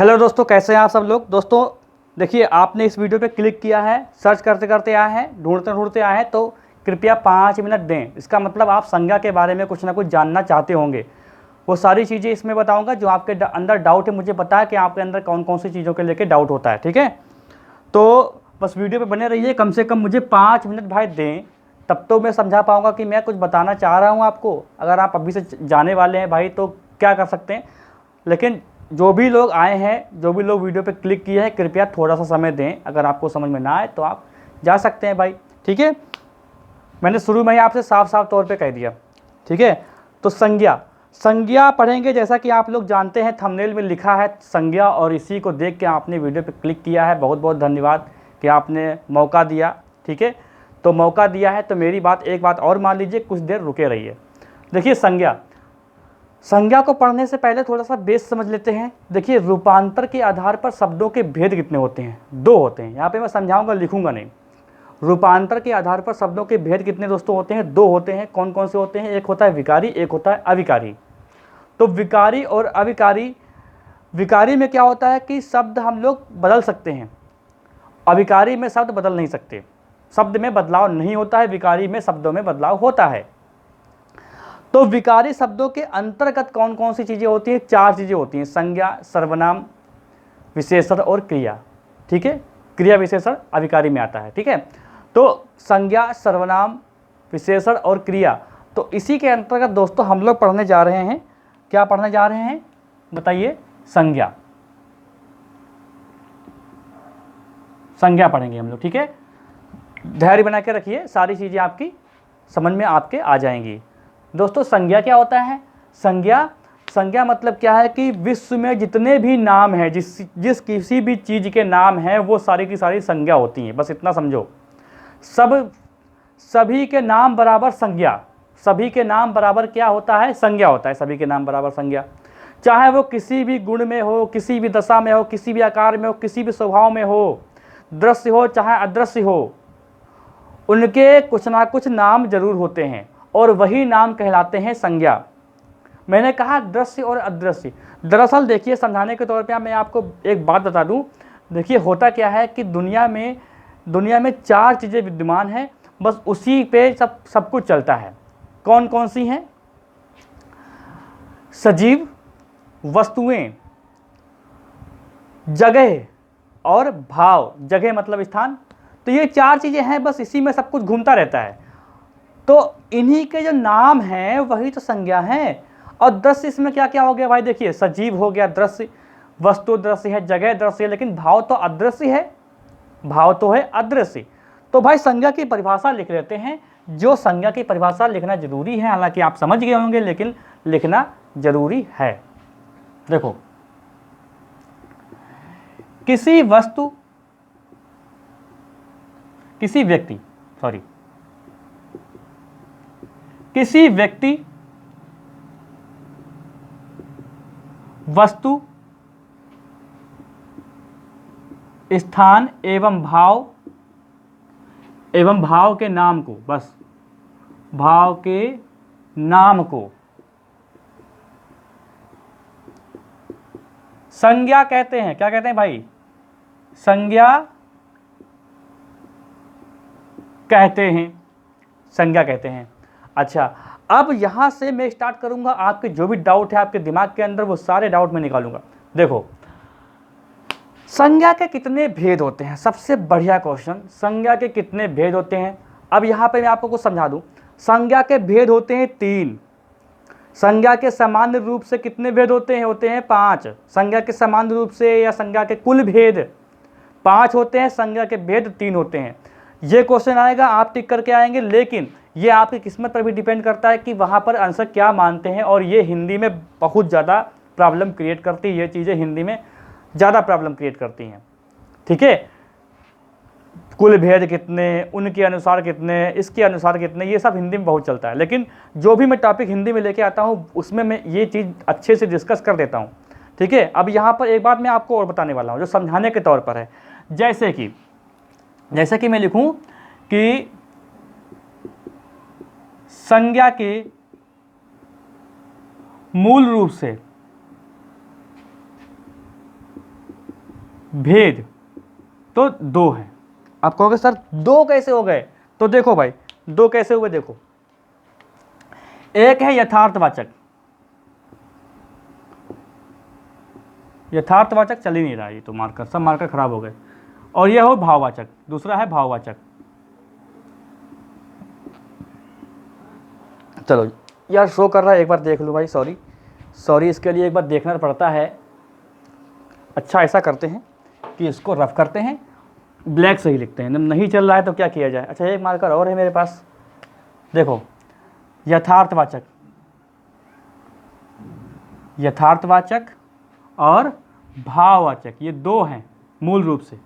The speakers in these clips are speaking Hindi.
हेलो दोस्तों, कैसे हैं आप सब लोग। दोस्तों देखिए, आपने इस वीडियो पे क्लिक किया है, सर्च करते करते आए हैं, ढूंढते ढूंढते आए हैं, तो कृपया 5 मिनट दें। इसका मतलब आप संज्ञा के बारे में कुछ ना कुछ जानना चाहते होंगे। वो सारी चीज़ें इसमें बताऊंगा जो आपके अंदर डाउट है। मुझे पता है कि आपके अंदर कौन कौन सी चीज़ों के लेके डाउट होता है, ठीक है। तो बस वीडियो पे बने रहिए, कम से कम मुझे 5 मिनट भाई दें, तब तो मैं समझा पाऊँगा कि मैं कुछ बताना चाह रहा हूँ आपको। अगर आप अभी से जाने वाले हैं भाई तो क्या कर सकते हैं, लेकिन जो भी लोग आए हैं, जो भी लोग वीडियो पे क्लिक किए हैं, कृपया थोड़ा सा समय दें। अगर आपको समझ में ना आए तो आप जा सकते हैं भाई, ठीक है। मैंने शुरू में ही आपसे साफ साफ तौर पे कह दिया, ठीक है। तो संज्ञा पढ़ेंगे, जैसा कि आप लोग जानते हैं, थंबनेल में लिखा है संज्ञा, और इसी को देख के आपने वीडियो पे क्लिक किया है। बहुत बहुत धन्यवाद कि आपने मौका दिया, ठीक है। तो मौका दिया है तो मेरी बात, एक बात और मान लीजिए, कुछ देर रुके रहिए। देखिए, संज्ञा को पढ़ने से पहले थोड़ा सा बेस समझ लेते हैं। देखिए, रूपांतर के आधार पर शब्दों के भेद कितने होते हैं? 2 होते हैं। यहाँ पे मैं समझाऊंगा, लिखूंगा नहीं। रूपांतर के आधार पर शब्दों के भेद कितने दोस्तों होते हैं? 2 होते हैं। कौन कौन से होते हैं? एक होता है विकारी, एक होता है अविकारी। तो विकारी और अविकारी, विकारी में क्या होता है कि शब्द हम लोग बदल सकते हैं, अविकारी में शब्द बदल नहीं सकते। शब्द में बदलाव नहीं होता है, विकारी में शब्दों में बदलाव होता है। तो विकारी शब्दों के अंतर्गत कौन कौन सी चीज़ें होती हैं? 4 चीज़ें होती हैं: संज्ञा, सर्वनाम, विशेषण और क्रिया, ठीक है। क्रिया विशेषण अविकारी में आता है, ठीक है। तो संज्ञा, सर्वनाम, विशेषण और क्रिया, तो इसी के अंतर्गत दोस्तों हम लोग पढ़ने जा रहे हैं। क्या पढ़ने जा रहे हैं बताइए? संज्ञा पढ़ेंगे हम लोग, ठीक है। धैर्य बना के रखिए, सारी चीज़ें आपकी समझ में आपके आ जाएंगी। दोस्तों, संज्ञा क्या होता है? संज्ञा मतलब क्या है कि विश्व में जितने भी नाम हैं, जिस किसी भी चीज़ के नाम हैं, वो सारी की सारी संज्ञा होती हैं। बस इतना समझो। सभी के नाम बराबर संज्ञा, सभी के नाम बराबर क्या होता है? संज्ञा होता है। सभी के नाम बराबर संज्ञा, चाहे वो किसी भी गुण में हो, किसी भी दशा में हो, किसी भी आकार में हो, किसी भी स्वभाव में हो, दृश्य हो चाहे अदृश्य हो, उनके कुछ ना कुछ नाम जरूर होते हैं और वही नाम कहलाते हैं संज्ञा। मैंने कहा दृश्य और अदृश्य। दरअसल देखिए, समझाने के तौर पे मैं आपको एक बात बता दूं। देखिए, होता क्या है कि दुनिया में 4 चीज़ें विद्यमान हैं, बस उसी पे सब कुछ चलता है। कौन कौन सी हैं? सजीव, वस्तुएं, जगह और भाव। जगह मतलब स्थान। तो ये 4 चीज़ें हैं, बस इसी में सब कुछ घूमता रहता है। तो इन्हीं के जो नाम हैं वही तो संज्ञा हैं। और दृश्य इसमें क्या क्या हो गया भाई? देखिए, सजीव हो गया दृश्य, वस्तु दृश्य है, जगह दृश्य है, लेकिन भाव तो अदृश्य है, भाव तो है अदृश्य। तो भाई संज्ञा की परिभाषा लिख लेते हैं। जो संज्ञा की परिभाषा लिखना जरूरी है, हालांकि आप समझ गए होंगे, लेकिन लिखना जरूरी है। देखो, किसी व्यक्ति, वस्तु, स्थान एवं भाव के नाम को, बस भाव के नाम को संज्ञा कहते हैं। क्या कहते हैं भाई? संज्ञा कहते हैं, संज्ञा कहते हैं। अच्छा, अब यहां से मैं स्टार्ट करूंगा। आपके जो भी डाउट है आपके दिमाग के अंदर, वो सारे डाउट मैं निकालूंगा। देखो, संज्ञा के कितने भेद होते हैं? सबसे बढ़िया क्वेश्चन, संज्ञा के कितने भेद होते हैं? अब यहां पे मैं आपको कुछ समझा दूं। संज्ञा के भेद होते हैं 3। संज्ञा के सामान्य रूप से कितने भेद होते हैं? 5। संज्ञा के सामान्य रूप से या संज्ञा के कुल भेद 5 होते हैं, संज्ञा के भेद 3 होते हैं। ये क्वेश्चन आएगा, आप टिक करके आएंगे, लेकिन ये आपकी किस्मत पर भी डिपेंड करता है कि वहाँ पर आंसर क्या मानते हैं। और ये हिंदी में बहुत ज़्यादा प्रॉब्लम क्रिएट करती है, ये चीज़ें हिंदी में ज़्यादा प्रॉब्लम क्रिएट करती हैं, ठीक है। कुल भेद कितने, उनके अनुसार कितने, इसके अनुसार कितने, ये सब हिंदी में बहुत चलता है। लेकिन जो भी मैं टॉपिक हिंदी में लेके आता हूँ उसमें मैं ये चीज़ अच्छे से डिस्कस कर देता हूँ, ठीक है। अब यहाँ पर एक बात मैं आपको और बताने वाला हूँ जो समझाने के तौर पर है। जैसे कि मैं लिखूं कि संज्ञा के मूल रूप से भेद तो दो हैं। आप कहोगे सर दो कैसे हो गए? तो देखो भाई दो कैसे हुए, देखो एक है यथार्थवाचक, यथार्थवाचक चल ही नहीं रहा, ये तो मार्कर सब मार्कर खराब हो गए, और यह हो भाववाचक, दूसरा है भाववाचक। चलो यार शो कर रहा है, एक बार देख लो भाई, सॉरी इसके लिए एक बार देखना पड़ता है। अच्छा ऐसा करते हैं कि इसको रफ करते हैं, ब्लैक से ही लिखते हैं, नहीं चल रहा है तो क्या किया जाए। अच्छा एक मार्कर और है मेरे पास, देखो यथार्थवाचक, यथार्थवाचक और भाववाचक, ये दो हैं मूल रूप से।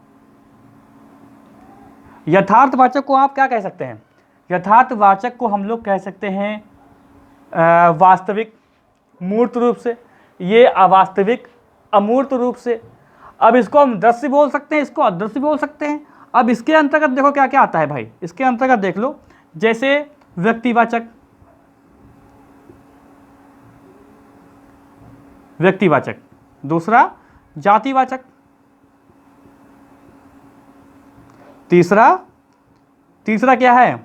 यथार्थवाचक को आप क्या कह सकते हैं? यथार्थवाचक को हम लोग कह सकते हैं वास्तविक, मूर्त रूप से, ये अवास्तविक, अमूर्त रूप से। अब इसको हम दृश्य बोल सकते हैं, इसको अदृश्य बोल सकते हैं। अब इसके अंतर्गत देखो क्या क्या आता है भाई, इसके अंतर्गत देख लो, जैसे व्यक्तिवाचक, व्यक्तिवाचक, दूसरा जातिवाचक, तीसरा क्या है?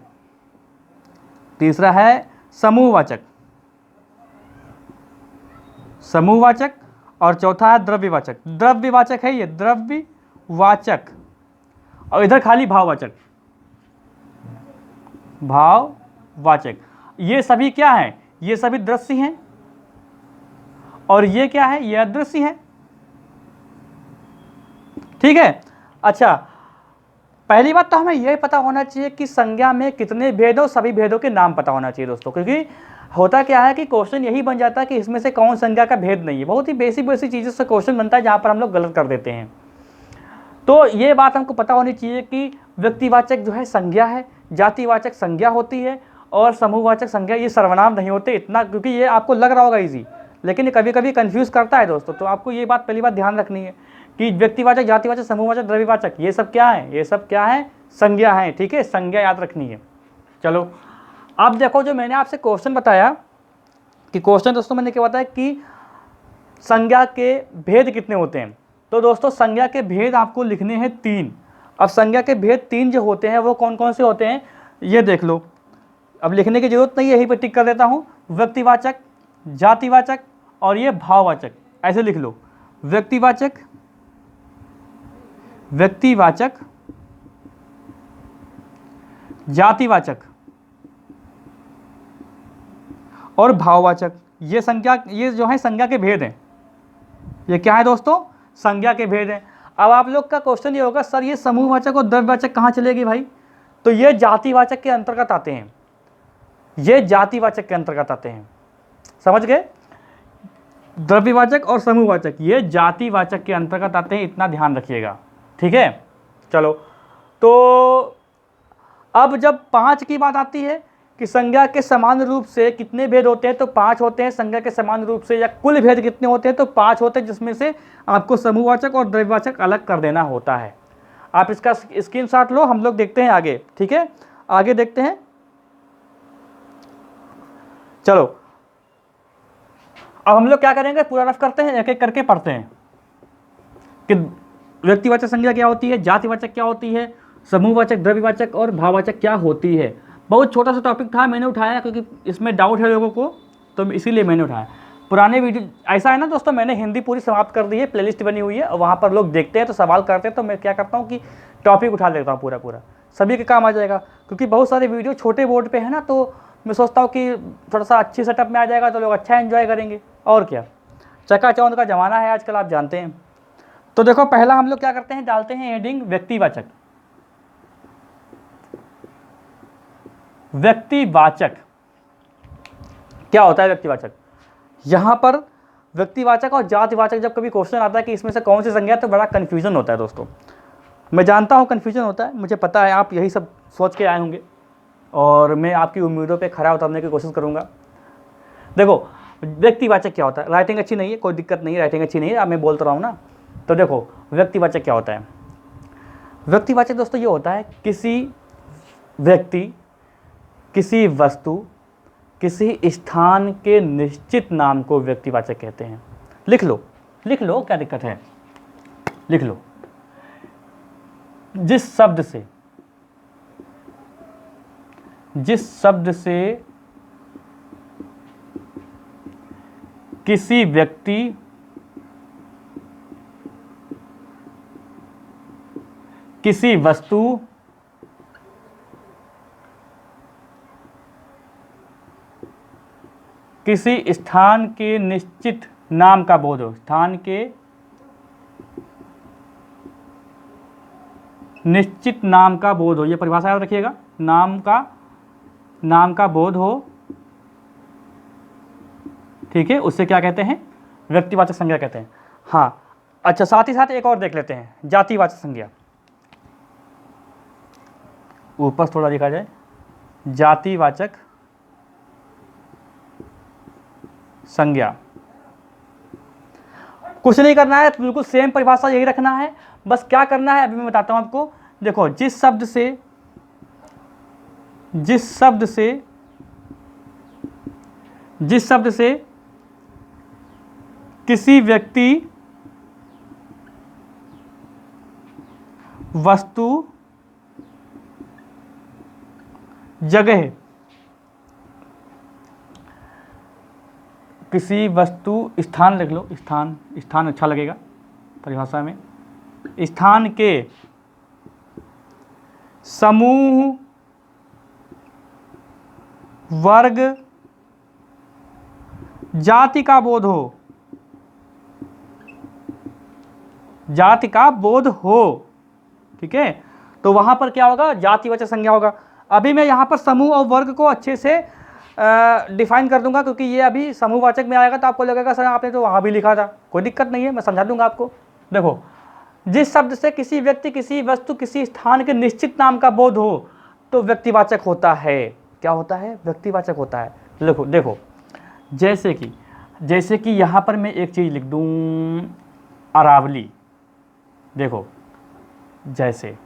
तीसरा है समूहवाचक, समूहवाचक, और चौथा है द्रव्यवाचक। द्रव्यवाचक है ये, द्रव्यवाचक, और इधर खाली भाववाचक, भाववाचक। ये सभी क्या हैं? ये सभी दृश्य हैं, और ये क्या है? ये अदृश्य है। ठीक है। अच्छा पहली बात तो हमें यह पता होना चाहिए कि संज्ञा में कितने भेद हो, सभी भेदों के नाम पता होना चाहिए दोस्तों, क्योंकि होता क्या है कि क्वेश्चन यही बन जाता है कि इसमें से कौन संज्ञा का भेद नहीं है। बहुत ही बेसिक चीज़ों से क्वेश्चन बनता है जहाँ पर हम लोग गलत कर देते हैं। तो ये बात हमको पता होनी चाहिए कि व्यक्तिवाचक जो है संज्ञा है, जातिवाचक संज्ञा होती है, और समूहवाचक संज्ञा, ये सर्वनाम नहीं होते। इतना क्योंकि ये आपको लग रहा होगा ईजी, लेकिन कभी कभी कंफ्यूज करता है दोस्तों। तो आपको ये बात पहली बात ध्यान रखनी है कि व्यक्तिवाचक, जातिवाचक, समूहवाचक, द्रव्यवाचक, ये सब क्या है? ये सब क्या है? संज्ञा है। ठीक है, संज्ञा याद रखनी है। चलो अब देखो, जो मैंने आपसे क्वेश्चन बताया कि क्वेश्चन दोस्तों मैंने क्या बताया कि संज्ञा के भेद कितने होते हैं। तो दोस्तों संज्ञा के भेद आपको लिखने हैं 3। अब संज्ञा के भेद 3 जो होते हैं वो कौन कौन से होते हैं ये देख लो। अब लिखने की जरूरत नहीं है, यहीं पर टिक कर देता हूँ। व्यक्तिवाचक, जातिवाचक और ये भाववाचक, ऐसे लिख लो। व्यक्तिवाचक, व्यक्तिवाचक, जातिवाचक और भाववाचक, ये संज्ञा, ये जो है संज्ञा के भेद हैं। ये क्या है दोस्तों? संज्ञा के भेद हैं। अब आप लोग का क्वेश्चन ये होगा, सर ये समूहवाचक और द्रव्यवाचक कहाँ चलेगी भाई? तो ये जातिवाचक के अंतर्गत आते हैं, ये जातिवाचक के अंतर्गत आते हैं, समझ गए? द्रव्यवाचक और समूहवाचक ये जातिवाचक के अंतर्गत आते हैं, इतना ध्यान रखिएगा। ठीक है। चलो तो अब जब 5 की बात आती है कि संज्ञा के समान रूप से कितने भेद होते हैं, तो 5 होते हैं। संज्ञा के समान रूप से या कुल भेद कितने होते हैं, तो 5 होते हैं, जिसमें से आपको समूहवाचक और द्रव्यवाचक अलग कर देना होता है। आप इसका स्क्रीनशॉट लो, हम लोग देखते हैं आगे। ठीक है, आगे देखते हैं। चलो अब हम लोग क्या करेंगे, पूरा रफ करते हैं, एक एक करके पढ़ते हैं कि व्यक्तिवाचक संज्ञा क्या होती है, जातिवाचक क्या होती है, समूहवाचक, द्रव्यवाचक और भाववाचक क्या होती है। बहुत छोटा सा टॉपिक था, मैंने उठाया क्योंकि इसमें डाउट है लोगों को, तो इसीलिए मैंने उठाया। पुराने वीडियो ऐसा है ना दोस्तों, मैंने हिंदी पूरी समाप्त कर दी है, प्लेलिस्ट बनी हुई है, और वहाँ पर लोग देखते हैं तो सवाल करते हैं, तो मैं क्या करता हूँ कि टॉपिक उठा लेता हूँ पूरा, सभी के काम आ जाएगा। क्योंकि बहुत सारे वीडियो छोटे बोर्ड पर है ना, तो मैं सोचता हूँ कि थोड़ा सा अच्छी सेटअप में आ जाएगा तो लोग अच्छा एंजॉय करेंगे। और क्या, चकाचौंध का ज़माना है आजकल, आप जानते हैं। तो देखो पहला हम लोग क्या करते हैं, डालते हैं हेडिंग व्यक्तिवाचक। व्यक्तिवाचक क्या होता है? व्यक्तिवाचक, यहाँ पर व्यक्तिवाचक और जातिवाचक जब कभी क्वेश्चन आता है कि इसमें से कौन सी संज्ञा, तो बड़ा कन्फ्यूजन होता है दोस्तों। मैं जानता हूँ कन्फ्यूजन होता है, मुझे पता है आप यही सब सोच के आए होंगे, और मैं आपकी उम्मीदों पे खरा उतरने की कोशिश करूँगा। देखो व्यक्तिवाचक क्या होता है, राइटिंग अच्छी नहीं है, कोई दिक्कत नहीं है, राइटिंग अच्छी नहीं है, अब मैं बोलता रहा हूँ ना। तो देखो व्यक्तिवाचक क्या होता है। व्यक्तिवाचक दोस्तों ये होता है किसी व्यक्ति, किसी वस्तु, किसी स्थान के निश्चित नाम को व्यक्तिवाचक कहते हैं। लिख लो क्या दिक्कत है, लिख लो। जिस शब्द से किसी व्यक्ति, किसी वस्तु, किसी स्थान के निश्चित नाम का बोध हो, स्थान के निश्चित नाम का बोध हो, ये परिभाषा याद रखिएगा, नाम का बोध हो, ठीक है, उससे क्या कहते हैं, व्यक्तिवाचक संज्ञा कहते हैं। हाँ, अच्छा, साथ ही साथ एक और देख लेते हैं, जातिवाचक संज्ञा। ऊपर थोड़ा लिखा जाए, जातिवाचक संज्ञा। कुछ नहीं करना है, बिल्कुल सेम परिभाषा यही रखना है, बस क्या करना है अभी मैं बताता हूं आपको। देखो, जिस शब्द से किसी व्यक्ति, वस्तु, जगह, किसी वस्तु, स्थान लिख लो, स्थान अच्छा लगेगा परिभाषा में, स्थान के समूह, वर्ग, जाति का बोध हो, जाति का बोध हो, ठीक है, तो वहां पर क्या होगा, जातिवाचक संज्ञा होगा। अभी मैं यहां पर समूह और वर्ग को अच्छे से डिफाइन कर दूंगा, क्योंकि ये अभी समूहवाचक में आएगा तो आपको लगेगा सर आपने तो वहां भी लिखा था, कोई दिक्कत नहीं है, मैं समझा दूंगा आपको। देखो, जिस शब्द से किसी व्यक्ति, किसी वस्तु, किसी स्थान के निश्चित नाम का बोध हो तो व्यक्तिवाचक होता है। क्या होता है, व्यक्तिवाचक होता है। देखो, जैसे कि यहाँ पर मैं एक चीज़ लिख दूँ, अरावली। देखो, जैसे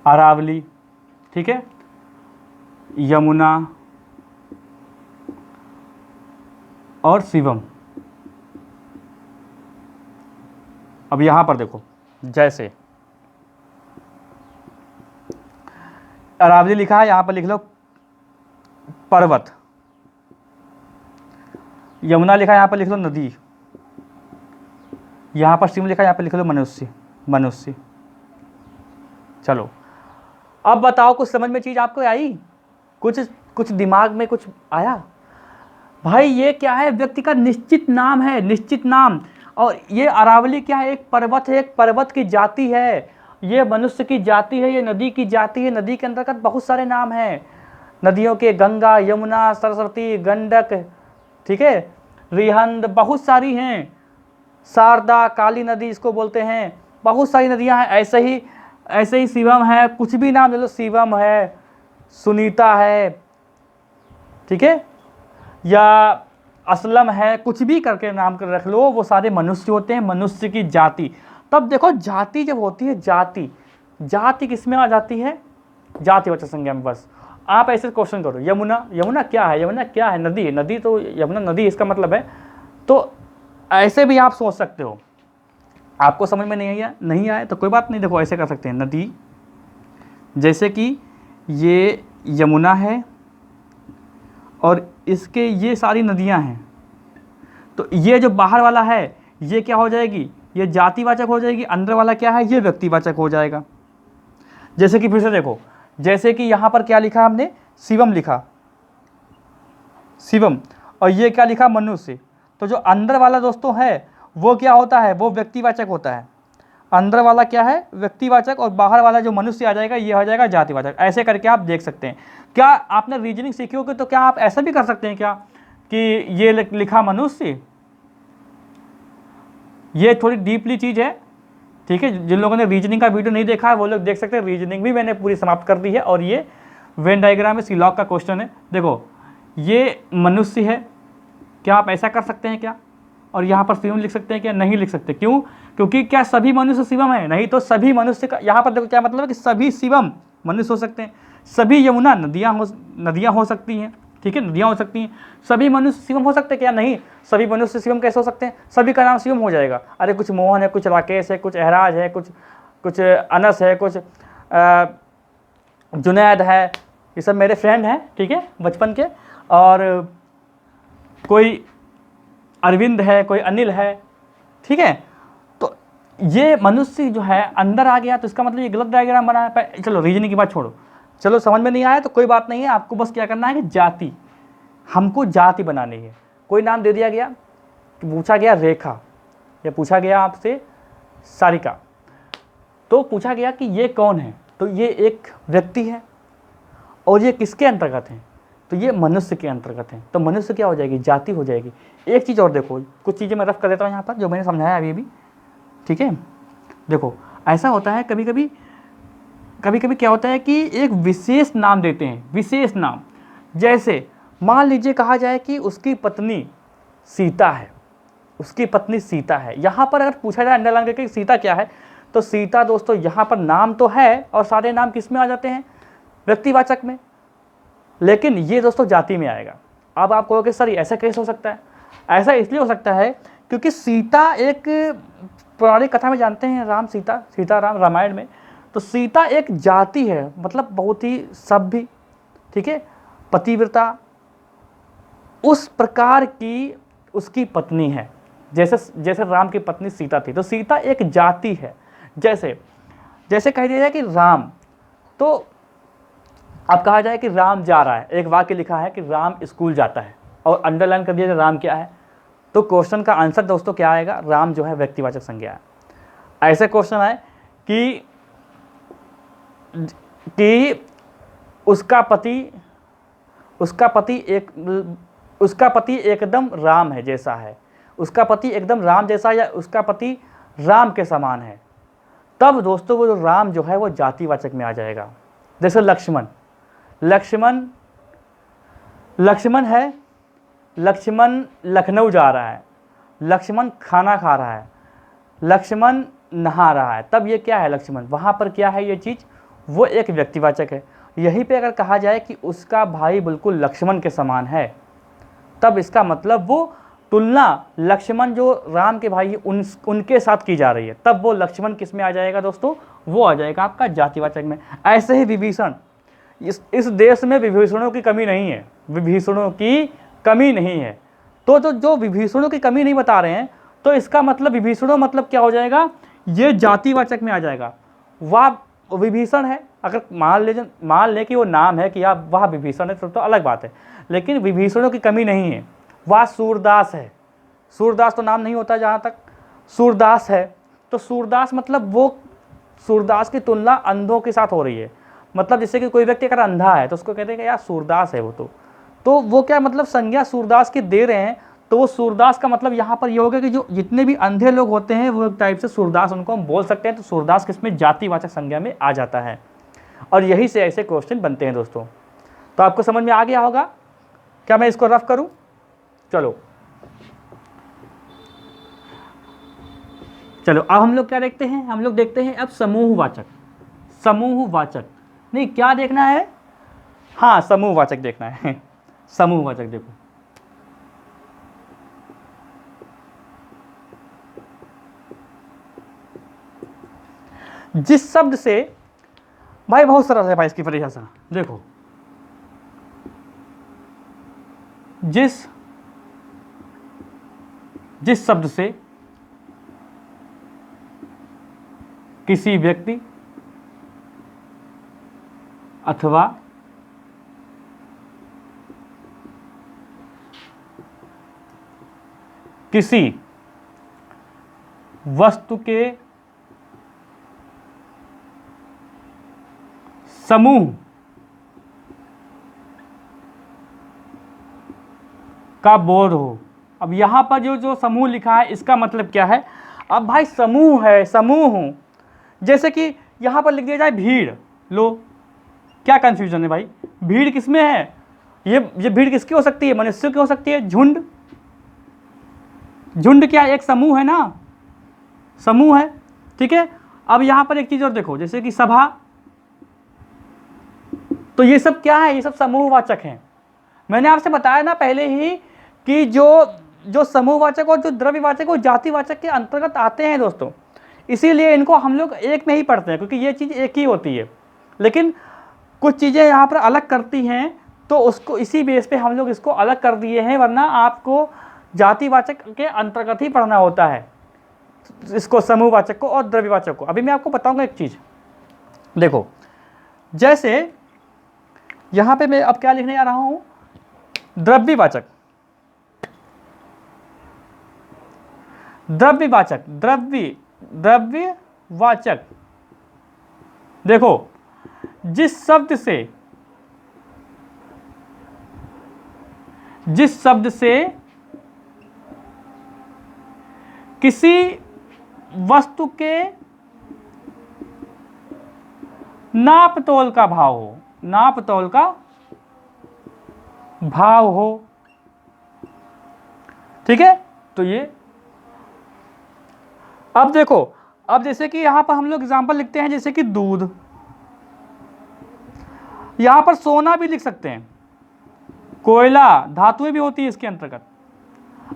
अरावली, ठीक है, यमुना और शिवम। अब यहां पर देखो, जैसे अरावली लिखा है, यहां पर लिख लो पर्वत, यमुना लिखा है, यहां पर लिख लो नदी, यहां पर शिवम लिखा है, यहां पर लिख लो मनुष्य। चलो, अब बताओ, कुछ समझ में चीज आपको आई, कुछ दिमाग में कुछ आया? भाई ये क्या है, व्यक्ति का निश्चित नाम है, निश्चित नाम। और ये अरावली क्या है, एक पर्वत है, एक पर्वत की जाति है, ये मनुष्य की जाति है, ये नदी की जाति है, नदी के अंतर्गत बहुत सारे नाम हैं, नदियों के गंगा, यमुना, सरस्वती, गंडक, ठीक है, रिहंद, बहुत सारी हैं, शारदा, काली नदी इसको बोलते हैं, बहुत सारी नदियां हैं। ऐसे ही शिवम है, कुछ भी नाम ले लो, शिवम है, सुनीता है, ठीक है, या असलम है, कुछ भी करके नाम कर रख लो, वो सारे मनुष्य होते हैं, मनुष्य की जाति। तब देखो, जाति जब होती है, जाति किस में आ जाती है, जातिवाचक संज्ञा में। बस आप ऐसे क्वेश्चन करो, यमुना क्या है, नदी है, नदी तो यमुना नदी, इसका मतलब है। तो ऐसे भी आप सोच सकते हो। आपको समझ में नहीं आया तो कोई बात नहीं, देखो ऐसे कर सकते हैं, नदी, जैसे कि ये यमुना है और इसके ये सारी नदियां हैं, तो ये जो बाहर वाला है ये क्या हो जाएगी, ये जातिवाचक हो जाएगी, अंदर वाला क्या है, ये व्यक्तिवाचक हो जाएगा। जैसे कि फिर से देखो, जैसे कि यहाँ पर क्या लिखा हमने, शिवम लिखा, शिवम, और ये क्या लिखा, मनुष्य। तो जो अंदर वाला दोस्तों है वो क्या होता है, वो व्यक्तिवाचक होता है। अंदर वाला क्या है, व्यक्तिवाचक, और बाहर वाला जो मनुष्य आ जाएगा ये हो जाएगा जातिवाचक। ऐसे करके आप देख सकते हैं। क्या आपने रीजनिंग सीखी होगी तो क्या आप ऐसा भी कर सकते हैं क्या, कि ये लिखा मनुष्य, ये थोड़ी डीपली चीज़ है, ठीक है। जिन लोगों ने रीजनिंग का वीडियो नहीं देखा है वो लोग देख सकते हैं, रीजनिंग भी मैंने पूरी समाप्त कर दी है। और ये वेन डायग्राम में सिलॉक का क्वेश्चन है। देखो ये मनुष्य है, क्या आप ऐसा कर सकते हैं क्या, और यहाँ पर शिवम लिख सकते हैं क्या, नहीं लिख सकते। क्यों, क्योंकि क्या सभी मनुष्य शिवम है, नहीं तो सभी मनुष्य का, यहाँ पर देखो क्या मतलब है कि सभी शिवम मनुष्य हो सकते हैं, सभी यमुना नदियाँ हो सकती हैं, ठीक है, नदियाँ हो सकती हैं। सभी मनुष्य शिवम हो सकते हैं क्या? नहीं। सभी मनुष्य शिवम कैसे हो सकते हैं? सभी का नाम शिवम हो जाएगा। अरे कुछ मोहन है, कुछ राकेश है, कुछ एहराज है, कुछ अनस है, कुछ जुनैद है, ये सब मेरे फ्रेंड हैं, ठीक है, बचपन के। और कोई अरविंद है, कोई अनिल है, ठीक है। तो ये मनुष्य जो है अंदर आ गया, तो इसका मतलब ये गलत डायग्राम बना है। चलो रीजनिंग की बात छोड़ो, चलो समझ में नहीं आया तो कोई बात नहीं है, आपको बस क्या करना है कि जाति, हमको जाति बनानी है। कोई नाम दे दिया गया, पूछा गया रेखा, या पूछा गया आपसे सारिका, तो पूछा गया कि ये कौन है, तो ये एक व्यक्ति है और ये किसके अंतर्गत है, तो ये मनुष्य के अंतर्गत है। तो मनुष्य क्या हो जाएगी? जाति हो जाएगी। एक चीज़ और देखो, कुछ चीज़ें मैं रफ कर देता हूँ यहाँ पर जो मैंने समझाया अभी, ठीक है। देखो ऐसा होता है कभी कभी क्या होता है कि एक विशेष नाम देते हैं, विशेष नाम। जैसे मान लीजिए कहा जाए कि उसकी पत्नी सीता है, उसकी पत्नी सीता है। यहाँ पर अगर पूछा जाए अंडरलाइन करके सीता क्या है, तो सीता दोस्तों यहाँ पर नाम तो है, और सारे नाम किस में आ जाते हैं? व्यक्तिवाचक में। लेकिन ये दोस्तों जाति में आएगा। अब आप कहोगे सर ऐसा कैसे हो सकता है? ऐसा इसलिए हो सकता है क्योंकि सीता एक पौराणिक कथा में जानते हैं, राम सीता, सीता राम रामायण में, तो सीता एक जाति है, मतलब बहुत ही सभ्य, ठीक है, पतिव्रता, उस प्रकार की उसकी पत्नी है, जैसे राम की पत्नी सीता थी। तो सीता एक जाति है। जैसे कह दिया जाए कि राम, तो अब कहा जाए कि राम जा रहा है, एक वाक्य लिखा है कि राम स्कूल जाता है, और अंडरलाइन कर दिया जाए राम क्या है, तो क्वेश्चन का आंसर दोस्तों क्या आएगा? राम जो है व्यक्तिवाचक संज्ञा है। ऐसे क्वेश्चन आए कि उसका पति एकदम राम है जैसा है, उसका पति एकदम राम जैसा, या उसका पति राम के समान है, तब दोस्तों वो जो राम जो है वो जातिवाचक में आ जाएगा। जैसे लक्ष्मण है, लक्ष्मण लखनऊ जा रहा है, लक्ष्मण खाना खा रहा है, लक्ष्मण नहा रहा है, तब ये क्या है? लक्ष्मण। वहाँ पर क्या है ये चीज़? वो एक व्यक्तिवाचक है। यहीं पे अगर कहा जाए कि उसका भाई बिल्कुल लक्ष्मण के समान है, तब इसका मतलब वो तुलना लक्ष्मण जो राम के भाई उनके साथ की जा रही है, तब वो लक्ष्मण किस में आ जाएगा दोस्तों? वो आ जाएगा आपका जातिवाचक में। ऐसे ही विभीषण, इस देश में विभीषणों की कमी नहीं है, विभीषणों की कमी नहीं है। तो जो विभीषणों की कमी नहीं बता रहे हैं, तो इसका मतलब विभीषणों मतलब क्या हो जाएगा? ये जातिवाचक में आ जाएगा। वह विभीषण है, अगर मान ले कि वो नाम है कि आप वह विभीषण है, तो अलग बात है, लेकिन विभीषणों की कमी नहीं है। वह सूरदास है, सूरदास तो नाम नहीं होता जहाँ तक, सूरदास है, तो सूरदास मतलब वो, सूरदास की तुलना अंधों के साथ हो रही है। मतलब जैसे कि कोई व्यक्ति अगर अंधा है तो उसको कहते हैं कि यार सूरदास है वो, तो वो क्या मतलब संज्ञा सूरदास की दे रहे हैं, तो वो सूरदास का मतलब यहाँ पर ये होगा कि जो जितने भी अंधे लोग होते हैं वो एक टाइप से सूरदास उनको हम बोल सकते हैं। तो सूरदास किसमें? जातिवाचक संज्ञा में आ जाता है। और यही से ऐसे क्वेश्चन बनते हैं दोस्तों। तो आपको समझ में आ गया होगा? क्या मैं इसको रफ करूं? चलो अब हम लोग क्या देखते हैं? हम लोग देखते हैं अब समूहवाचक नहीं, क्या देखना है? हाँ, समूहवाचक देखना है। समूहवाचक देखो, जिस शब्द से, भाई बहुत सरल है भाई इसकी परिभाषा देखो, जिस शब्द से किसी व्यक्ति अथवा किसी वस्तु के समूह का बोध हो। अब यहाँ पर जो समूह लिखा है इसका मतलब क्या है? अब भाई समूह है, समूह, जैसे कि यहाँ पर लिख दिया जाए भीड़, लो क्या कंफ्यूजन है भाई? भीड़ किसमें है? ये भीड़ किसकी हो सकती है? मनुष्य की हो सकती है। झुंड क्या एक समूह है ना, समूह है, ठीक है। अब यहाँ पर एक चीज और देखो, जैसे कि सभा, तो ये सब क्या है? ये सब समूहवाचक हैं। मैंने आपसे बताया ना पहले ही कि जो जो समूहवाचक और जो द्रव्यवाचक वो जातिवाचक के अंतर्गत आते हैं दोस्तों, इसीलिए इनको हम लोग एक में ही पढ़ते हैं, क्योंकि ये चीज़ एक ही होती है। लेकिन कुछ चीज़ें यहाँ पर अलग करती हैं, तो उसको इसी बेस पे हम लोग इसको अलग कर दिए हैं, वरना आपको जातिवाचक के अंतर्गत ही पढ़ना होता है इसको, समूहवाचक को और द्रव्यवाचक को। अभी मैं आपको बताऊंगा एक चीज़, देखो जैसे यहाँ पे मैं अब क्या लिखने जा रहा हूँ, द्रव्यवाचक, द्रव्यवाचक, द्रव्यवाचक। देखो जिस शब्द से किसी वस्तु के नाप तोल का भाव हो, नाप तोल का भाव हो, ठीक है। तो ये अब देखो, अब जैसे कि यहां पर हम लोग एग्जांपल लिखते हैं, जैसे कि दूध, यहां पर सोना भी लिख सकते हैं, कोयला, धातुएं भी होती है इसके अंतर्गत।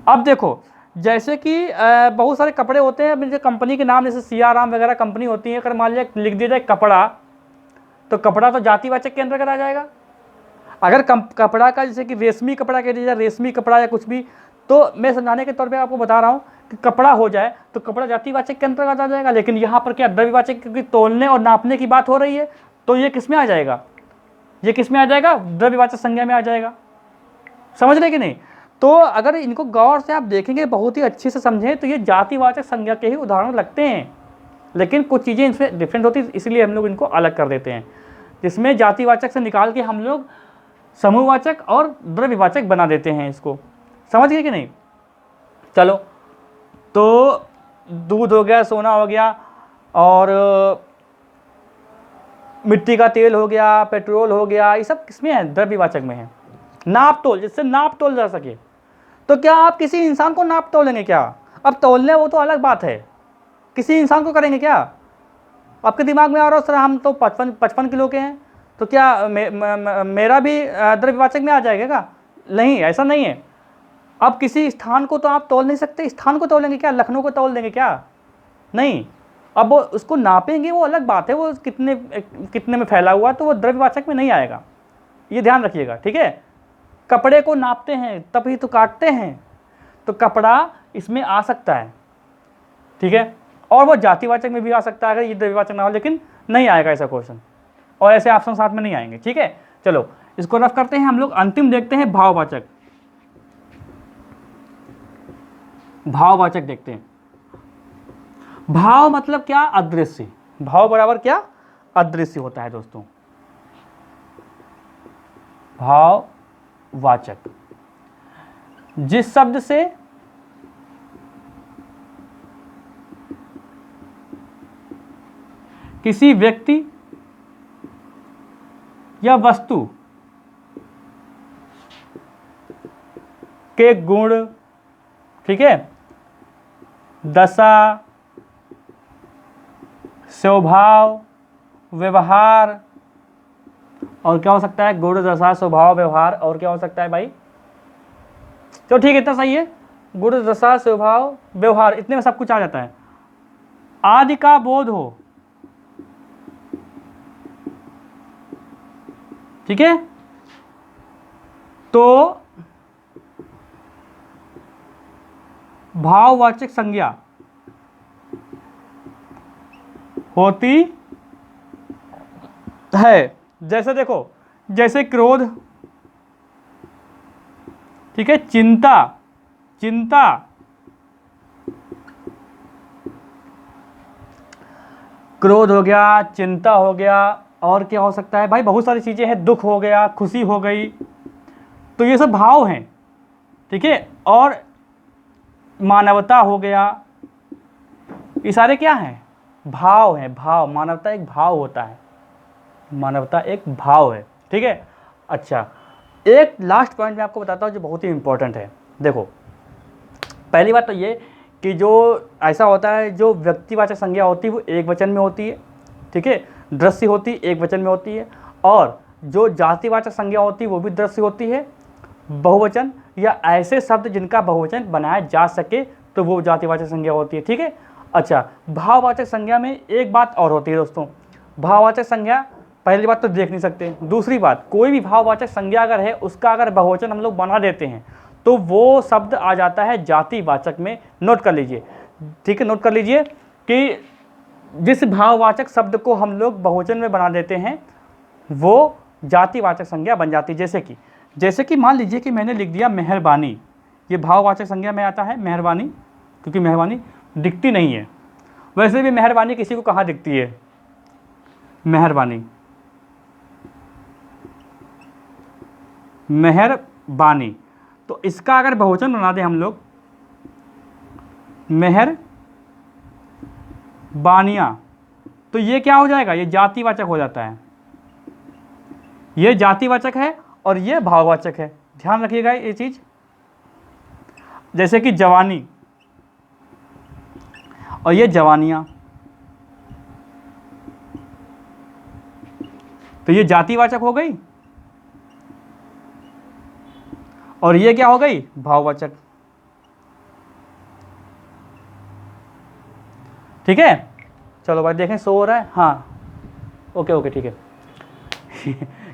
अब देखो जैसे कि बहुत सारे कपड़े होते हैं, जैसे कंपनी के नाम, जैसे सियाराम वगैरह कंपनी होती है, अगर मान लिया लिख दिया जाए कपड़ा, तो कपड़ा तो जातिवाचक के अंतर्गत आ जाएगा। अगर कपड़ा का जैसे कि रेशमी कपड़ा कह दिया जाए, रेशमी कपड़ा या कुछ भी, तो मैं समझाने के तौर पे आपको बता रहा हूँ कि कपड़ा हो जाए तो कपड़ा जातिवाचक के अंतर्गत आ जाएगा। लेकिन यहाँ पर क्या द्रव्यवाचक, क्योंकि तोलने और नापने की बात हो रही है, तो ये किस में आ जाएगा, ये किस में आ जाएगा, द्रव्यवाचक संज्ञा में आ जाएगा। समझ रहे कि नहीं। तो अगर इनको गौर से आप देखेंगे, बहुत ही अच्छे से समझें, तो ये जातिवाचक संज्ञा के ही उदाहरण लगते हैं। लेकिन कुछ चीज़ें इनसे डिफरेंट होती है, इसलिए हम लोग इनको अलग कर देते हैं, जिसमें जातिवाचक से निकाल के हम लोग समूहवाचक और द्रव्यवाचक बना देते हैं इसको। समझ गए कि नहीं। चलो, तो दूध हो गया, सोना हो गया, और मिट्टी का तेल हो गया, पेट्रोल हो गया, ये सब किसमें है, द्रव्यवाचक में है। नाप तोल, जिससे नाप तोल जा सके। तो क्या आप किसी इंसान को नाप तोलेंगे क्या? अब तोलने वो तो अलग बात है, किसी इंसान को करेंगे क्या? आपके दिमाग में आ रहा हो सर हम तो 55 किलो के हैं, तो क्या मेरा भी द्रव्यवाचक में आ जाएगा क्या? नहीं, ऐसा नहीं है। अब किसी स्थान को तो आप तोल नहीं सकते, स्थान को तोलेंगे क्या? लखनऊ को तोल देंगे क्या? नहीं। अब वो उसको नापेंगे, वो अलग बात है, वो कितने में फैला हुआ, तो वो द्रव्यवाचक में नहीं आएगा, ये ध्यान रखिएगा, ठीक है। कपड़े को नापते हैं तभी तो काटते हैं, तो कपड़ा इसमें आ सकता है, ठीक है। और वो जातिवाचक में भी आ सकता है अगर ये द्रव्यवाचक ना हो, लेकिन नहीं आएगा ऐसा क्वेश्चन, और ऐसे ऑप्शन साथ में नहीं आएंगे, ठीक है। चलो इसको रफ करते हैं हम लोग, अंतिम देखते हैं भाववाचक। भाववाचक देखते हैं। भाव मतलब क्या? अदृश्य। भाव बराबर क्या? अदृश्य होता है दोस्तों। भाववाचक जिस शब्द से किसी व्यक्ति या वस्तु के गुण, ठीक है, दशा, स्वभाव, व्यवहार, और क्या हो सकता है, गुण, दशा, स्वभाव, व्यवहार, और क्या हो सकता है भाई? तो ठीक है, इतना सही है। गुण, दशा, स्वभाव, व्यवहार, इतने में सब कुछ आ जाता है। आदि का बोध हो, ठीक है, तो भाववाचक संज्ञा होती है। जैसे देखो, जैसे क्रोध, ठीक है, चिंता, चिंता, क्रोध हो गया, चिंता हो गया, और क्या हो सकता है भाई? बहुत सारी चीजें हैं, दुख हो गया, खुशी हो गई, तो ये सब भाव हैं, ठीक है। और मानवता हो गया, ये सारे क्या हैं? भाव हैं। भाव, मानवता एक भाव होता है, मानवता एक भाव है, ठीक है। अच्छा, एक लास्ट पॉइंट मैं आपको बताता हूँ जो बहुत ही इंपॉर्टेंट है। देखो, पहली बात तो ये कि जो ऐसा होता है, जो व्यक्तिवाचक संज्ञा होती है वो एक वचन में होती है, ठीक है, दृश्य होती एक वचन में होती है, और जो जातिवाचक संज्ञा होती है वो भी दृश्य होती है, बहुवचन या ऐसे शब्द जिनका बहुवचन बनाया जा सके तो वो जातिवाचक संज्ञा होती है। ठीक है। अच्छा, भाववाचक संज्ञा में एक बात और होती है दोस्तों, भाववाचक संज्ञा पहली बात तो देख नहीं सकते, दूसरी बात कोई भी भाववाचक संज्ञा अगर है उसका अगर बहुवचन हम लोग बना देते हैं तो वो शब्द आ जाता है जातिवाचक में। नोट कर लीजिए, ठीक है, नोट कर लीजिए कि जिस भाववाचक शब्द को हम लोग बहुवचन में बना देते हैं वो जातिवाचक संज्ञा बन जाती है। जैसे कि मान लीजिए कि मैंने लिख दिया मेहरबानी, ये भाववाचक संज्ञा में आता है मेहरबानी, क्योंकि मेहरबानी दिखती नहीं है। वैसे भी मेहरबानी किसी को कहाँ दिखती है, मेहरबानी, मेहरबानी, तो इसका अगर बहुवचन बना दें हम लोग मेहरबानियाँ, तो ये क्या हो जाएगा, ये जातिवाचक हो जाता है। ये जातिवाचक है और ये भाववाचक है, ध्यान रखिएगा ये चीज़। जैसे कि जवानी और ये जवानियाँ, तो ये जातिवाचक हो गई और ये क्या हो गई, भाववाचक। ठीक है, चलो भाई देखें सो हो रहा है, हाँ ओके ठीक है।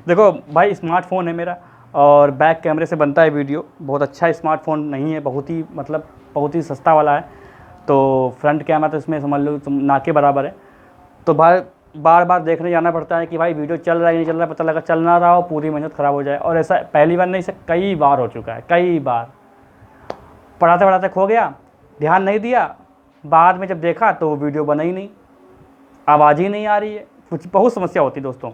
देखो भाई स्मार्टफोन है मेरा और बैक कैमरे से बनता है वीडियो, बहुत अच्छा स्मार्टफोन नहीं है, बहुत ही सस्ता वाला है। तो फ्रंट कैमरा तो इसमें समझ लो ना के बराबर है। तो बार बार देखने जाना पड़ता है कि भाई वीडियो चल रहा है नहीं चल रहा है, पता लगा चल ना रहा हो, पूरी मेहनत ख़राब हो जाए। और ऐसा पहली बार नहीं, से कई बार हो चुका है, कई बार पढ़ाते पढ़ाते खो गया, ध्यान नहीं दिया, बाद में जब देखा तो वो वीडियो बना ही नहीं, आवाज़ ही नहीं आ रही है, कुछ बहुत समस्या होती है दोस्तों।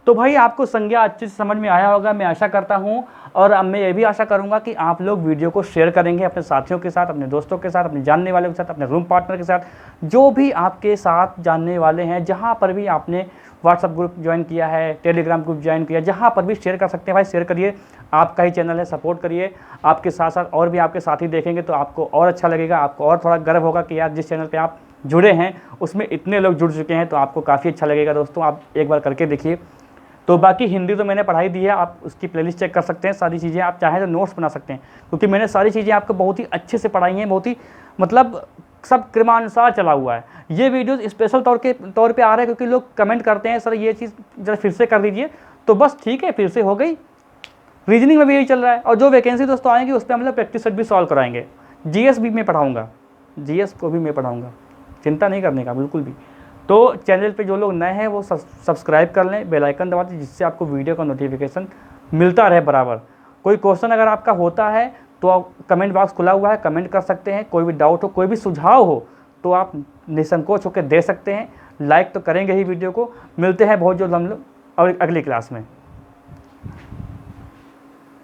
तो भाई आपको संज्ञा अच्छे से समझ में आया होगा, मैं आशा करता हूँ। और अब मैं ये भी आशा करूँगा कि आप लोग वीडियो को शेयर करेंगे अपने साथियों के साथ, अपने दोस्तों के साथ, अपने जानने वालों के साथ, अपने रूम पार्टनर के साथ, जो भी आपके साथ जानने वाले हैं, जहाँ पर भी आपने व्हाट्सअप ग्रुप ज्वाइन किया है, टेलीग्राम ग्रुप ज्वाइन किया, जहाँ पर भी शेयर कर सकते हैं भाई शेयर करिए। आपका ही चैनल है, सपोर्ट करिए। आपके साथ साथ और भी आपके साथी देखेंगे तो आपको और अच्छा लगेगा, आपको और थोड़ा गर्व होगा कि यार जिस चैनल पर आप जुड़े हैं उसमें इतने लोग जुड़ चुके हैं, तो आपको काफ़ी अच्छा लगेगा दोस्तों। आप एक बार करके देखिए। तो बाकी हिंदी तो मैंने पढ़ाई दी है, आप उसकी प्लेलिस्ट चेक कर सकते हैं, सारी चीज़ें आप चाहें तो नोट्स बना सकते हैं, क्योंकि मैंने सारी चीज़ें आपको बहुत ही अच्छे से पढ़ाई हैं, बहुत ही मतलब सब क्रमानुसार चला हुआ है। ये वीडियोस स्पेशल तौर पे आ रहे हैं क्योंकि लोग कमेंट करते हैं सर ये चीज़ जरा फिर से कर दीजिए, तो बस ठीक है, फिर से हो गई। रीजनिंग में भी यही चल रहा है, और जो वैकेंसी दोस्तों आएंगी उस पर हम लोग प्रैक्टिस सेट भी सॉल्व कराएंगे। GS भी मैं पढ़ाऊँगा, GS को भी मैं पढ़ाऊँगा, चिंता नहीं करने का बिल्कुल भी। तो चैनल पे जो लोग नए हैं वो सब्सक्राइब कर लें, बेल आइकन दबा दें, जिससे आपको वीडियो का नोटिफिकेशन मिलता रहे बराबर। कोई क्वेश्चन अगर आपका होता है तो आप कमेंट बॉक्स खुला हुआ है, कमेंट कर सकते हैं। कोई भी डाउट हो, कोई भी सुझाव हो तो आप निसंकोच होकर दे सकते हैं। लाइक तो करेंगे ही वीडियो को। मिलते हैं बहुत जल्द हम लोग और अगली क्लास में।